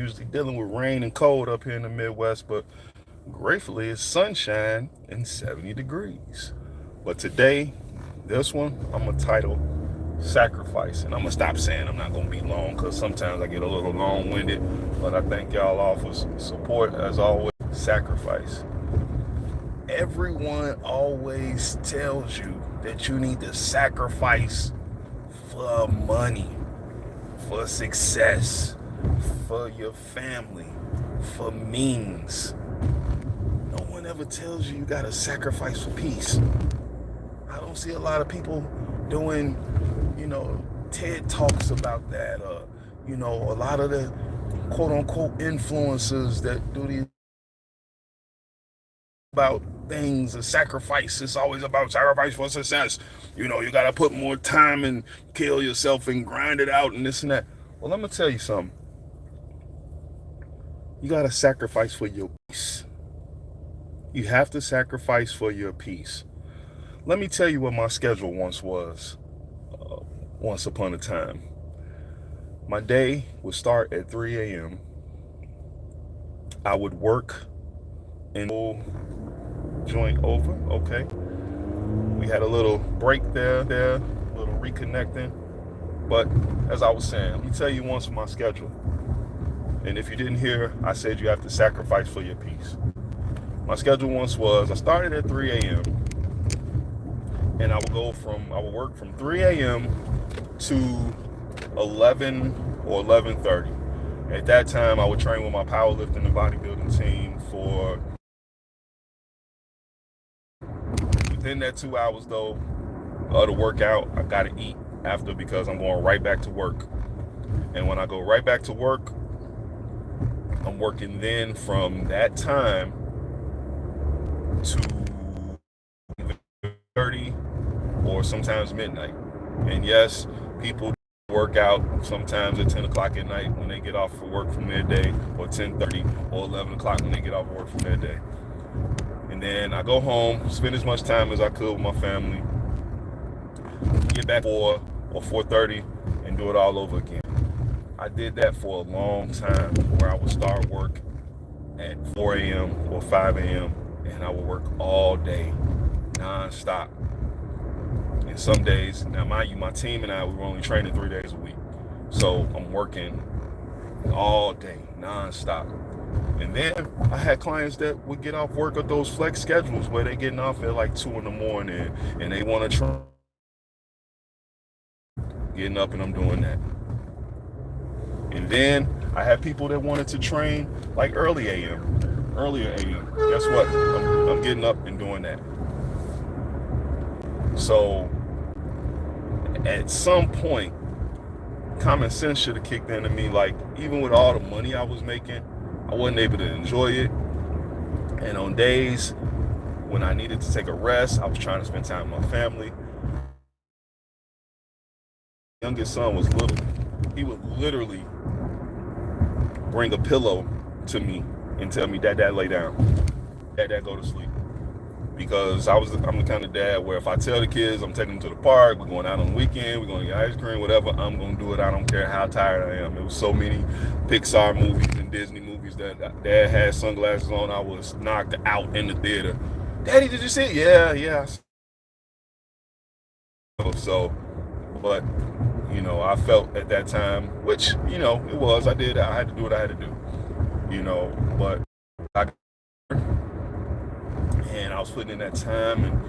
usually dealing with rain and cold up here in the Midwest, but gratefully it's sunshine and 70 degrees. But today, this one, I'm going to title Sacrifice. And I'm going to stop saying I'm not going to be long because sometimes I get a little long winded. But I thank y'all all for support as always. Sacrifice. Everyone always tells you that you need to sacrifice for money, for success, for your family, for means. No one ever tells you gotta sacrifice for peace. I don't see a lot of people doing, TED Talks about that. A lot of the quote unquote influencers that do these about things and sacrifice. It's always about sacrifice for success. You gotta put more time and kill yourself and grind it out and this and that. Well, let me tell you something. You gotta sacrifice for your peace. You have to sacrifice for your peace. Let me tell you what my schedule once was. Once upon a time, my day would start at 3 a.m. I would work in joint over. Okay, we had a little break there, a little reconnecting. But as I was saying, let me tell you once my schedule. And if you didn't hear, I said you have to sacrifice for your peace. My schedule once was I started at 3 a.m. and I would work from 3 a.m. to 11 or 11:30. At that time, I would train with my powerlifting and bodybuilding team for within that 2 hours though of the workout. I gotta eat after because I'm going right back to work. And when I go right back to work, I'm working then from that time to 30 or sometimes midnight. And yes, people work out sometimes at 10 o'clock at night when they get off for work from their day, or 10:30 or 11 o'clock when they get off work from their day. And then I go home, spend as much time as I could with my family, get back 4 or 4:30 and do it all over again. I did that for a long time where I would start work at 4 a.m. or 5 a.m. and I would work all day, non-stop. And some days, now mind you, my team and I, we were only training 3 days a week. So I'm working all day, non-stop. And then I had clients that would get off work at those flex schedules where they getting off at like 2 in the morning and they want to try getting up, and I'm doing that. And then I had people that wanted to train like earlier AM. Guess what? I'm getting up and doing that. So at some point, common sense should have kicked into me. Like, even with all the money I was making, I wasn't able to enjoy it. And on days when I needed to take a rest, I was trying to spend time with my family. My youngest son was little. He would literally bring a pillow to me and tell me, Dad, lay down. Dad, go to sleep. Because I'm the kind of dad where if I tell the kids I'm taking them to the park, we're going out on the weekend, we're going to get ice cream, whatever, I'm going to do it. I don't care how tired I am. There was so many Pixar movies and Disney movies that Dad had sunglasses on. I was knocked out in the theater. Daddy, did you see it? Yeah. So, but, I felt at that time, which, it was, I had to do what I had to do, but and I was putting in that time and,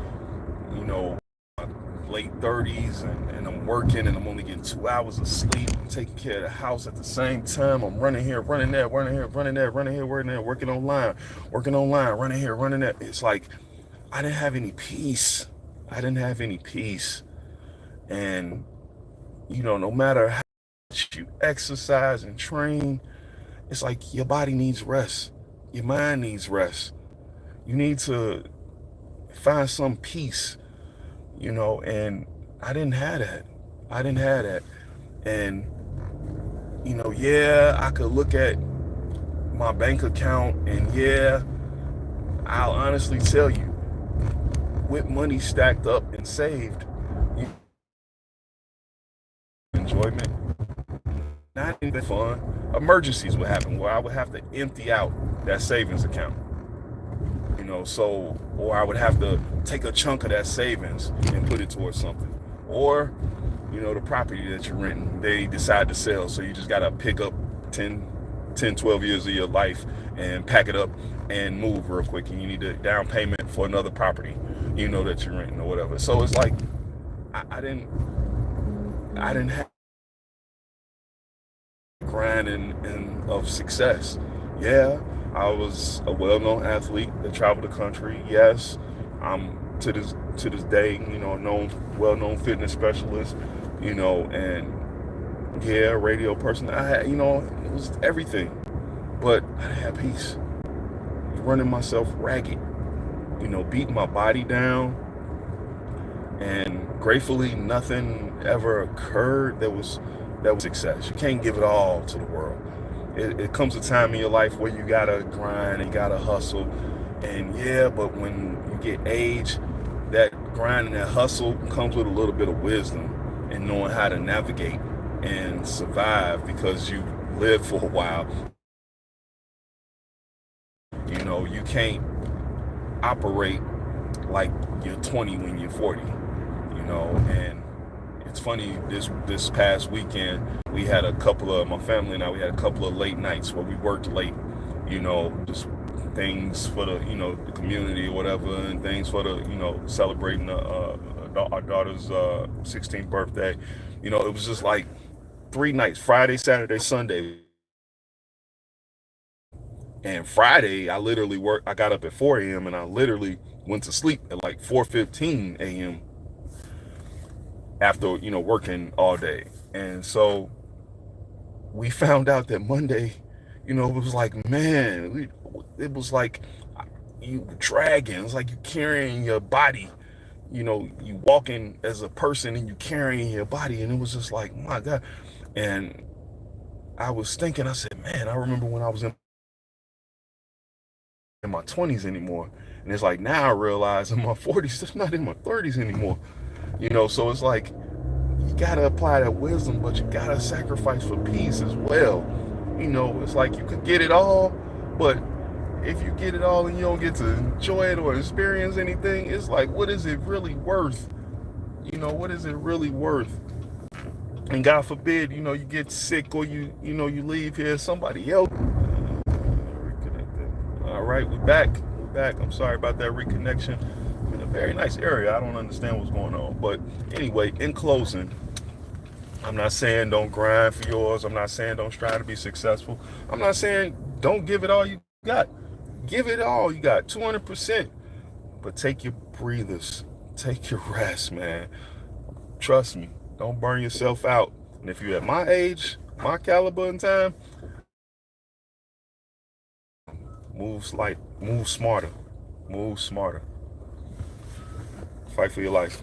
late 30s and I'm working and I'm only getting 2 hours of sleep. I'm taking care of the house at the same time. I'm running here, running there, running here, running there, working online, running here, running there. It's like I didn't have any peace. And, no matter how much you exercise and train, it's like your body needs rest. Your mind needs rest. You need to find some peace, and I didn't have that. And, I could look at my bank account and I'll honestly tell you, with money stacked up and saved, enjoyment. not even fun. Emergencies would happen where I would have to empty out that savings account. So, or I would have to take a chunk of that savings and put it towards something. Or, the property that you're renting, they decide to sell. So you just got to pick up 12 years of your life and pack it up and move real quick. And you need a down payment for another property, that you're renting or whatever. So it's like, I didn't have grinding and of success. Yeah, I was a well-known athlete that traveled the country. Yes, I'm to this day, well-known fitness specialist, and yeah, radio person. I had, it was everything, but I didn't have peace. Running myself ragged, beating my body down, and gratefully nothing ever occurred that was success. You can't give it all to the world. It comes a time in your life where you gotta grind and you gotta hustle, and yeah, but when you get age, that grind and that hustle comes with a little bit of wisdom and knowing how to navigate and survive, because you lived for a while. You can't operate like you're 20 when you're 40, and it's funny, this past weekend, we had my family and I, we had a couple of late nights where we worked late, just things for the, the community or whatever, and things for the, celebrating our daughter's 16th birthday. It was just like 3 nights, Friday, Saturday, Sunday. And Friday, I got up at 4 a.m. and I literally went to sleep at like 4:15 a.m. after, working all day. And so we found out that Monday, it was like, man, it was like you dragging. It's like you carrying your body, you walking as a person and you carrying your body. And it was just like, my God. And I was thinking, I said, man, I remember when I was in my 20s anymore. And it's like, now I realize in my 40s, it's not in my 30s anymore. So it's like, you gotta apply that wisdom, but you gotta sacrifice for peace as well. It's like you could get it all, but if you get it all and you don't get to enjoy it or experience anything, it's like, what is it really worth? What is it really worth? And God forbid, you get sick or you leave here, somebody else. All right, we're back. I'm sorry about that reconnection. In a very nice area. I don't understand what's going on. But anyway, in closing, I'm not saying don't grind for yours. I'm not saying don't strive to be successful. I'm not saying don't give it all you got. Give it all you got, 200%. But take your breathers. Take your rest, man. Trust me. Don't burn yourself out. And if you're at my age, my caliber in time, move smarter. Fight for your life.